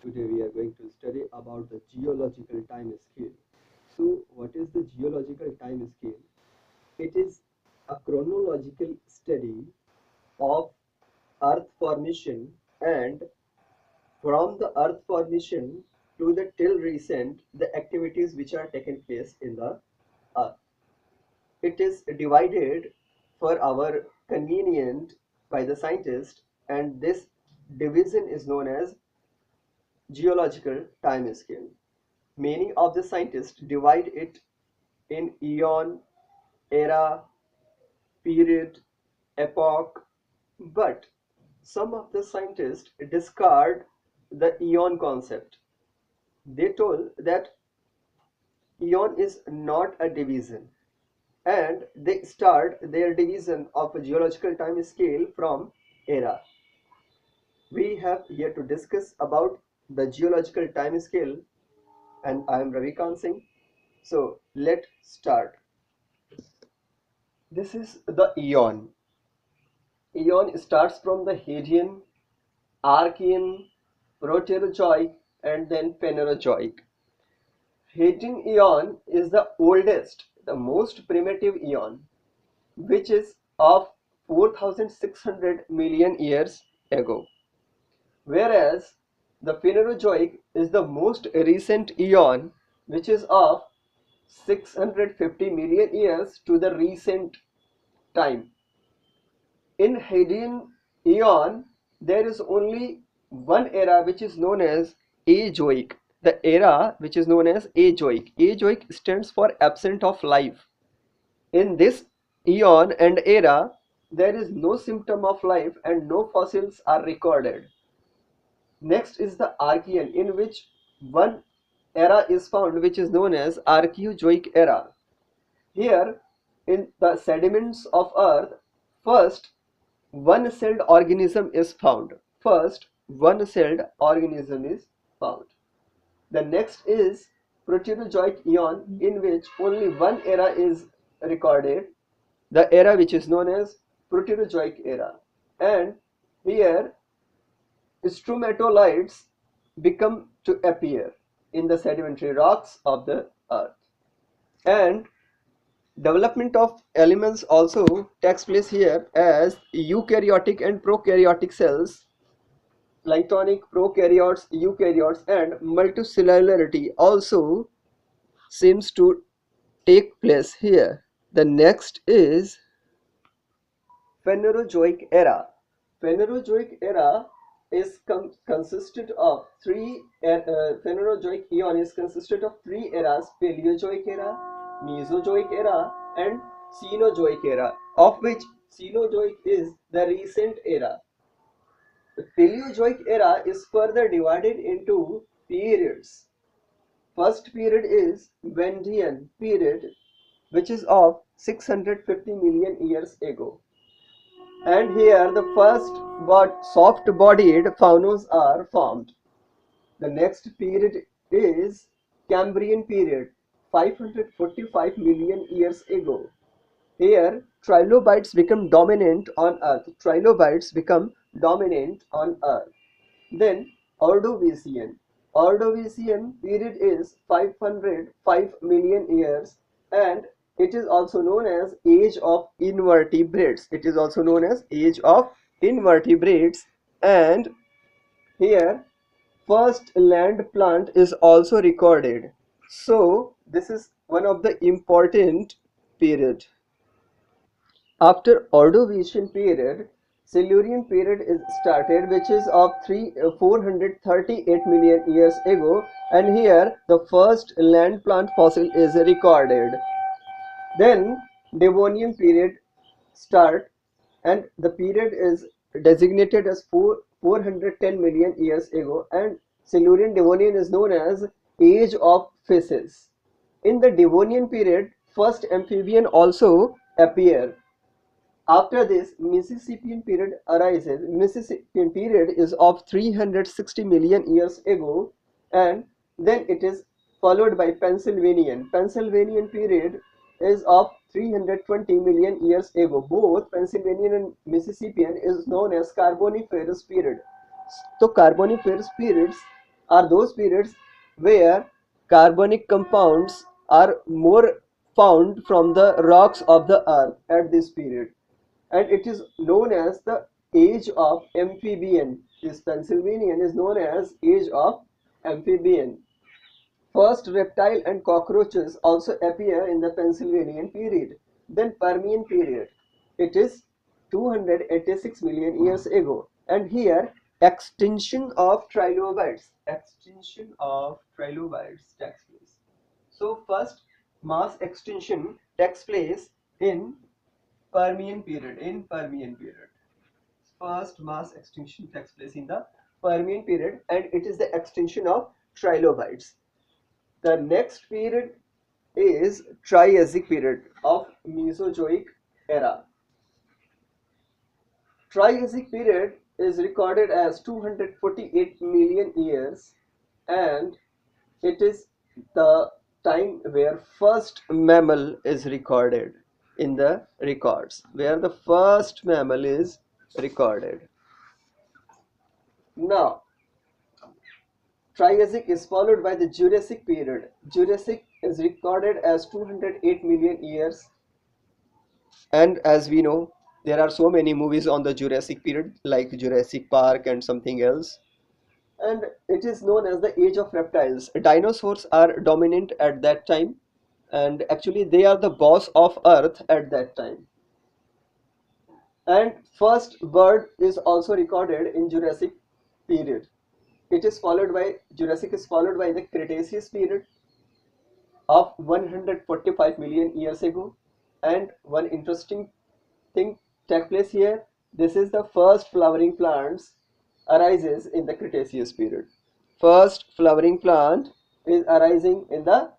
Today we are going to study about the geological time scale. So what is the geological time scale? It is a chronological study of earth formation, and from the earth formation to the till recent the activities which are taken place in the earth. It is divided for our convenient by the scientist, and this division is known as geological time scale. Many of the scientists divide it in eon, era, period, epoch, but some of the scientists discard the eon concept. They told that eon is not a division, and they start their division of a geological time scale from era. We have here to discuss about the geological time scale, and I am Ravikant Singh. So let's start. This is the eon. Eon starts from the Hadean, Archean, Proterozoic, and then Phanerozoic. Hadean eon is the oldest, the most primitive eon, which is of 4,600 million years ago, whereas the Phanerozoic is the most recent eon, which is of 650 million years to the recent time. In Hadean Eon, there is only one era which is known as Azoic. The era which is known as Azoic. Azoic stands for absent of life. In this eon and era, there is no symptom of life and no fossils are recorded. Next is the Archean, in which one era is found which is known as Archaeozoic era. Here, in the sediments of Earth, first one-celled organism is found. First, one-celled organism is found. The next is Proterozoic Eon, in which only one era is recorded, the era which is known as Proterozoic Era. And here, stromatolites become to appear in the sedimentary rocks of the earth. And development of elements also takes place here, as eukaryotic and prokaryotic cells, planktonic, prokaryotes, eukaryotes, and multicellularity also seems to take place here. The next is Phanerozoic era. Phanerozoic era is consisted of Phanerozoic eon is consisted of three eras: Paleozoic era, Mesozoic era, and Cenozoic era, of which Cenozoic is the recent era. The Paleozoic era is further divided into periods. First period is Vendian period, which is of 650 million years ago. And here the first soft-bodied faunas are formed. The next period is Cambrian period, 545 million years ago. Here trilobites become dominant on Earth. Trilobites become dominant on Earth. Then Ordovician. Ordovician period is 505 million years, and it is also known as age of invertebrates. It is also known as age of invertebrates. And here first land plant is also recorded. So this is one of the important period. After Ordovician period, Silurian period is started, which is of 438 million years ago, and here the first land plant fossil is recorded. Then Devonian period start, and the period is designated as 410 million years ago, and Silurian Devonian is known as age of fishes. In the Devonian period, first amphibian also appear. After this, Mississippian period arises. Mississippian period is of 360 million years ago, and then it is followed by Pennsylvanian. Pennsylvanian period is of 320 million years ago. Both Pennsylvanian and Mississippian is known as Carboniferous period. So Carboniferous periods are those periods where carbonic compounds are more found from the rocks of the earth at this period, and it is known as the age of amphibian. This Pennsylvanian is known as age of amphibian. First, reptile and cockroaches also appear in the Pennsylvanian period. Then Permian period. It is 286 million years ago. And here, extinction of trilobites. Extinction of trilobites takes place. So first mass extinction takes place in Permian period. First mass extinction takes place in the Permian period, and it is the extinction of trilobites. The next period is Triassic period of Mesozoic era. Triassic period is recorded as 248 million years, and it is the time where first mammal is recorded in the records, where the first mammal is recorded. Now, Triassic is followed by the Jurassic period. Jurassic is recorded as 208 million years, and as we know, there are so many movies on the Jurassic period like Jurassic Park and something else. And it is known as the age of reptiles. Dinosaurs are dominant at that time, and actually they are the boss of earth at that time. And first bird is also recorded in Jurassic period. It is followed by Jurassic is followed by the Cretaceous period of 145 million years ago. And one interesting thing take place here. This is the first flowering plants arises in the Cretaceous period. First flowering plant is arising in the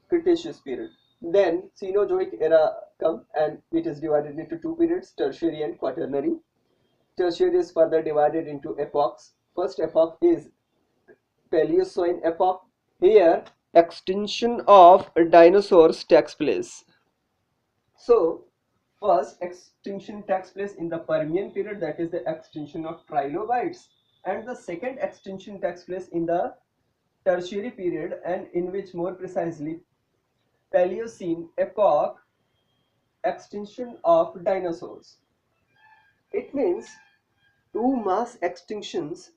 Cretaceous period. Then Cenozoic era come, and it is divided into two periods, Tertiary and Quaternary. Tertiary is further divided into epochs. First epoch is Paleozoic epoch. Here extinction of dinosaurs takes place. So first extinction takes place in the Permian period, that is the extinction of trilobites, and the second extinction takes place in the Tertiary period, and in which more precisely Paleocene epoch, extinction of dinosaurs. It means two mass extinctions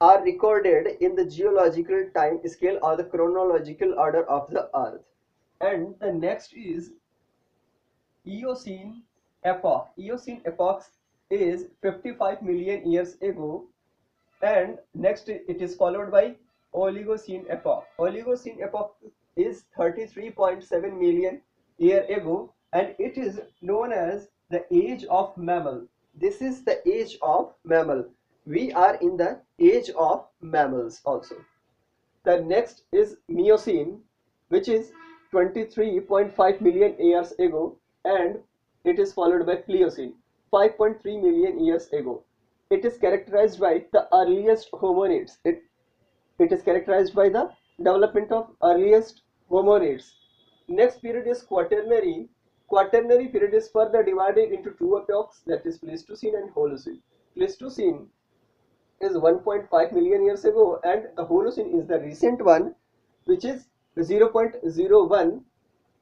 are recorded in the geological time scale or the chronological order of the earth. And the next is Eocene epoch. Eocene epoch is 55 million years ago, and next it is followed by Oligocene epoch. Oligocene epoch is 33.7 million year ago, and it is known as the age of mammal. This is the age of mammal. We are in the age of mammals also. The next is Miocene, which is 23.5 million years ago, and it is followed by Pliocene, 5.3 million years ago. It is characterized by the earliest hominids. It is characterized by the development of earliest hominids. Next period is Quaternary. Quaternary period is further divided into two epochs, that is Pleistocene and Holocene. Pleistocene is 1.5 million years ago, and the Holocene is the recent one, which is 0.01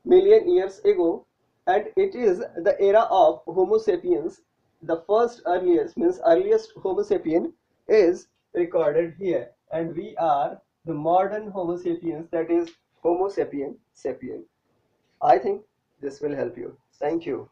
million years ago, and it is the era of Homo sapiens. The first earliest means earliest Homo sapien is recorded here, and we are the modern Homo sapiens, that is Homo sapien sapien. I think this will help you. Thank you.